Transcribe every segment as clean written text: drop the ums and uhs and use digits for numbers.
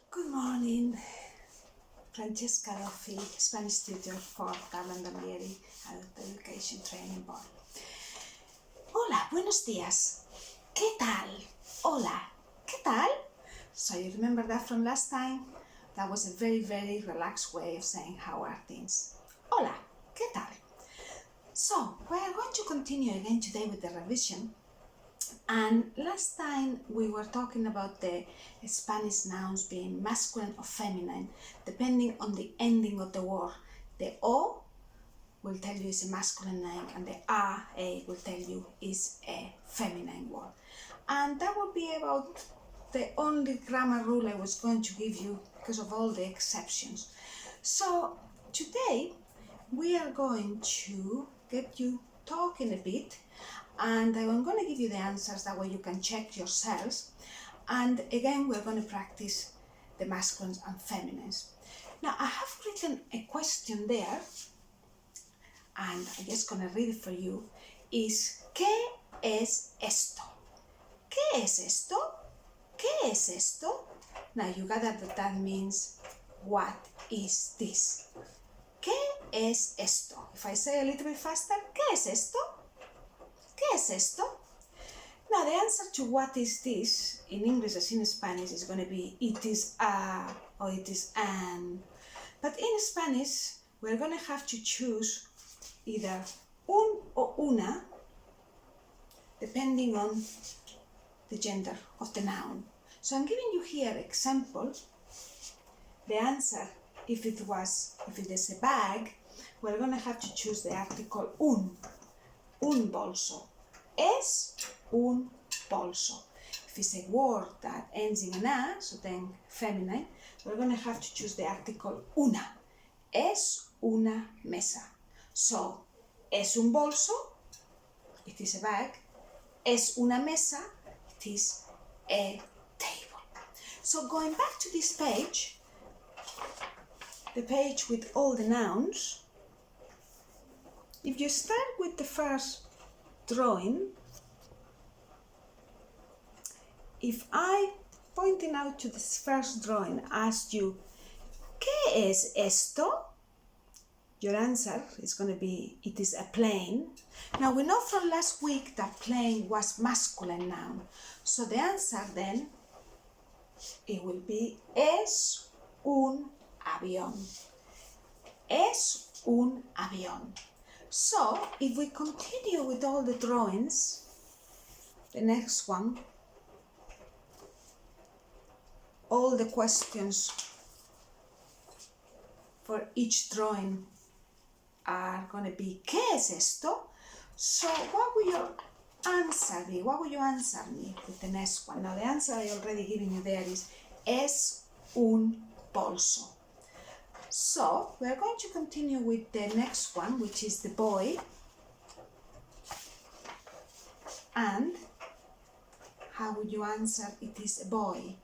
Good morning, Francesca Duffy, Spanish tutor for Carmen Dambieri, Adult Education Training Board. Hola, buenos días. ¿Qué tal? Hola, ¿qué tal? So you remember that from last time? That was a very, very relaxed way of saying how are things. Hola, ¿qué tal? So we are going to continue again today with the revision. And last time we were talking about the Spanish nouns being masculine or feminine, depending on the ending of the word. The O will tell you is a masculine name, and the A will tell you is a feminine word. And that would be about the only grammar rule I was going to give you because of all the exceptions. So today we are going to get you talking a bit, and I'm going to give you the answers, that way you can check yourselves. And again, we're going to practice the masculines and feminines. Now, I have written a question there, and I'm just going to read it for you. Is ¿qué es esto? ¿Qué es esto? ¿Qué es esto? Now, you gather that means, what is this? ¿Qué es esto? If I say a little bit faster, ¿qué es esto? ¿Qué es esto? Now, the answer to what is this in English as in Spanish is going to be it is a or it is an. But in Spanish, we're going to have to choose either un or una, depending on the gender of the noun. So I'm giving you here example. The answer, if it is a bag, we're going to have to choose the article un bolso. Es un bolso. If it's a word that ends in an a, so then feminine, we're going to have to choose the article una. Es una mesa. So, es un bolso, it is a bag. Es una mesa, it is a table. So going back to this page, the page with all the nouns, if you start with the first drawing, if I, pointing out to this first drawing, ask you, ¿qué es esto? Your answer is going to be, it is a plane. Now we know from last week that plane was masculine noun. So the answer then, it will be, es un avión. Es un avión. So, if we continue with all the drawings, the next one, all the questions for each drawing are going to be, ¿qué es esto? So, what will your answer be? What will you answer me with the next one? Now, the answer I already given you there is, es un bolso. So, we are going to continue with the next one, which is the boy. And how would you answer, it is a boy?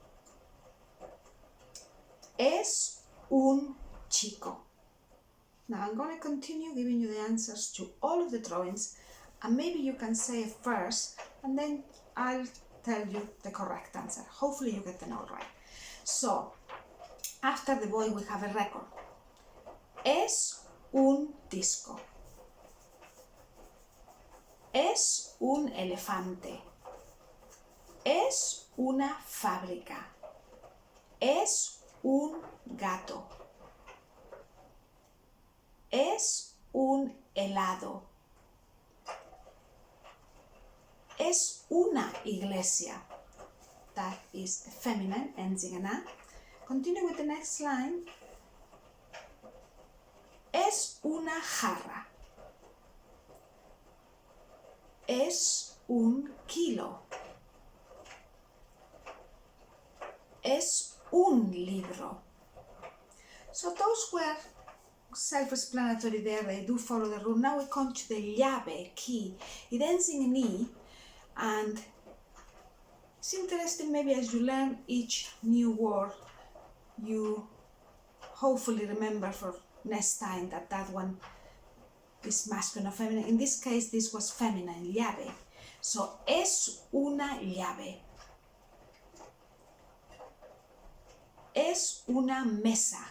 Es un chico. Now, I'm going to continue giving you the answers to all of the drawings, and maybe you can say it first, and then I'll tell you the correct answer. Hopefully you get them all right. So, after the boy, we have a record. Es un disco. Es un elefante. Es una fábrica. Es un gato. Es un helado. Es una iglesia. That is feminine, ends in an a. Continue with the next line. Es una jarra. Es un kilo. Es un libro. So those were self-explanatory there, they do follow the rule. Now we come to the llave, key. It ends in an E, and it's interesting, maybe as you learn each new word, you hopefully remember for next time that one is masculine or feminine. In this case, this was feminine, llave. So, es una llave. Es una mesa.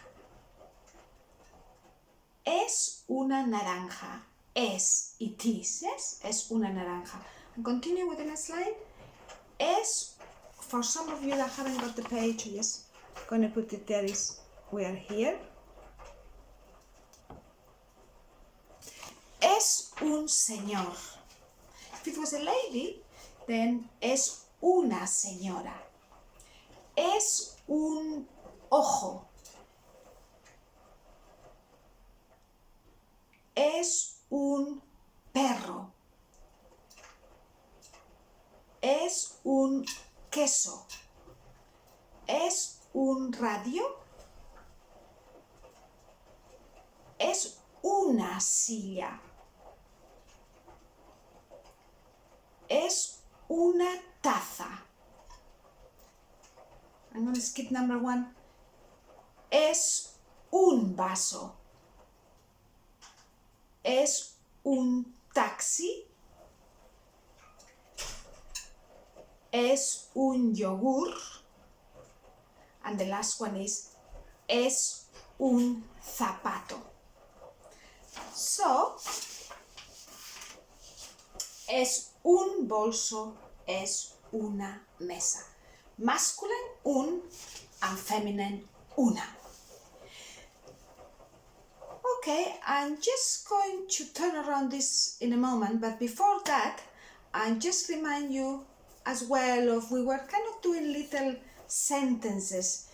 Es una naranja. Es, it is, yes? Es una naranja. And continue with the next line. Es, for some of you that haven't got the page, yes, gonna put it there, is, we are here. Es un señor. If it was a lady, then es una señora. Es un ojo. Es un perro. Es un queso. Es un radio. Es una silla. Es una taza. I'm going to skip number 1. Es un vaso. Es un taxi. Es un yogur. And the last one is, es un zapato. So, es un bolso, es una mesa. Masculine, un, and feminine, una. Okay, I'm just going to turn around this in a moment, but before that, I just remind you as well of, we were kind of doing little sentences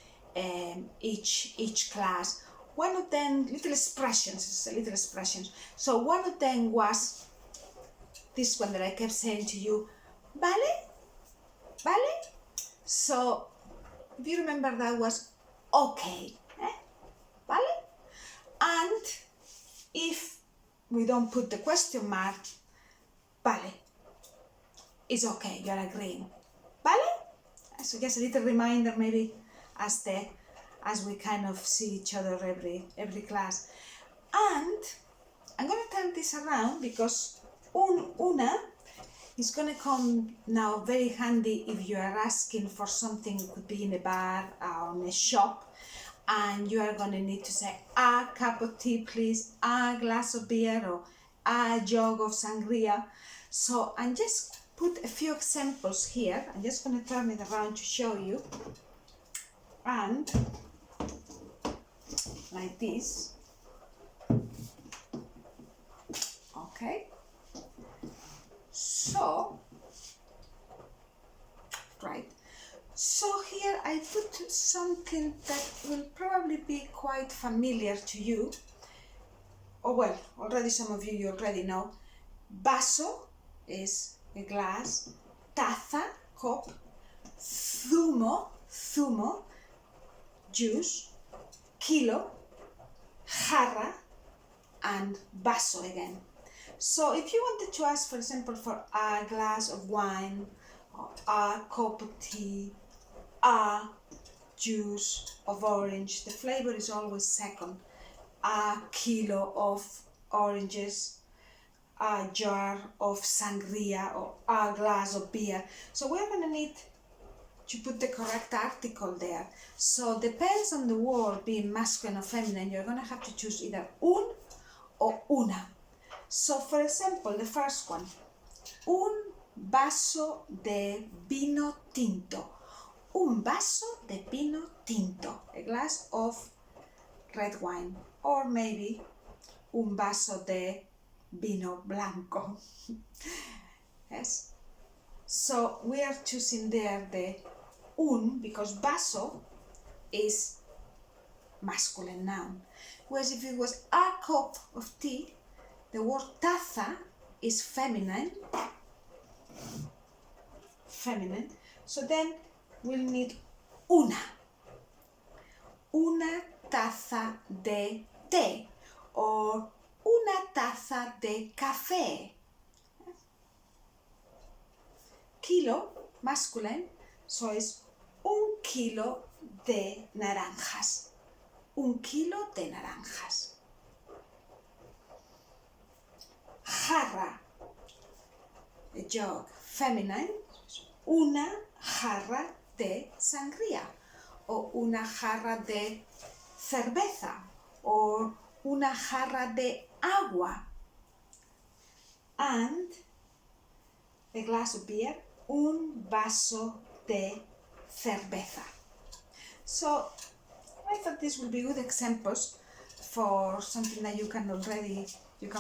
each class. One of them, little expressions. So one of them was this one that I kept saying to you, vale? Vale? So, if you remember, that was okay. Vale? And if we don't put the question mark, vale, it's okay, you're agreeing. Vale? So just a little reminder maybe as we kind of see each other every class. And I'm going to turn this around because una is going to come now very handy if you are asking for something. It could be in a bar or in a shop, and you are going to need to say a cup of tea please, a glass of beer, or a jug of sangria. So I'm just put a few examples here. I'm just going to turn it around to show you. And like this. Okay. So, right. So here I put something that will probably be quite familiar to you. Oh well, already some of you already know. Vaso is a glass, taza, cup, zumo, juice, kilo, jarra, and vaso again. So if you wanted to ask, for example, for a glass of wine, or a cup of tea, a juice of orange, the flavor is always second. A kilo of oranges, a jar of sangria, or a glass of beer. So we're going to need to put the correct article there. So depends on the word being masculine or feminine, you're going to have to choose either un or una. So for example, the first one, un vaso de vino tinto. Un vaso de vino tinto, a glass of red wine, or maybe un vaso de vino blanco. Yes. So we are choosing there the un because vaso is masculine noun. Whereas if it was a cup of tea, the word taza is feminine. So then we'll need una. Una taza de té or una taza de café. Kilo, masculine, so es un kilo de naranjas. Un kilo de naranjas. Jarra, a jug, feminine, una jarra de sangría. o una jarra de cerveza or una jarra de agua. And a glass of beer, un vaso de cerveza. So I thought this would be good examples for something that you can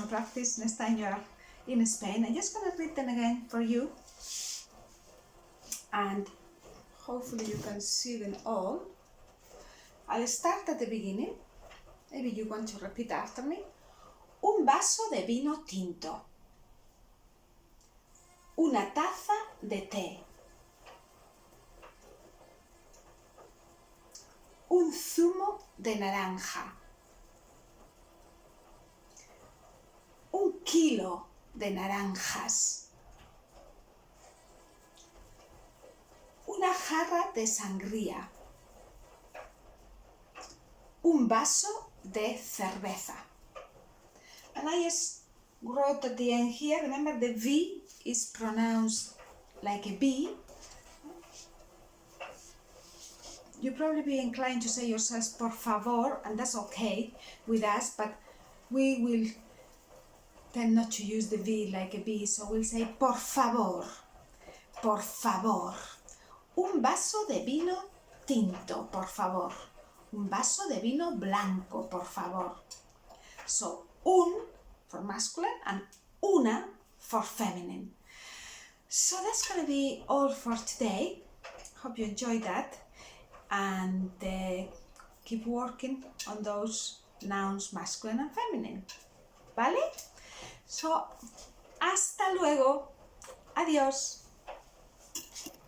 practice next time you are in Spain. I'm just gonna read them again for you, and hopefully you can see them all. I'll start at the beginning. Maybe you want to repeat after me. Un vaso de vino tinto. Una taza de té. Un zumo de naranja. Un kilo de naranjas. Una jarra de sangría. Un vaso de cerveza. And I just wrote at the end here, remember the V is pronounced like a B. You'll probably be inclined to say yourselves por favor, and that's okay with us, but we will tend not to use the V like a B, so we'll say por favor, por favor. Un vaso de vino tinto, por favor. Un vaso de vino blanco, por favor. So, un for masculine and una for feminine. So that's going to be all for today. Hope you enjoyed that, and keep working on those nouns masculine and feminine. ¿Vale? So, hasta luego. Adiós.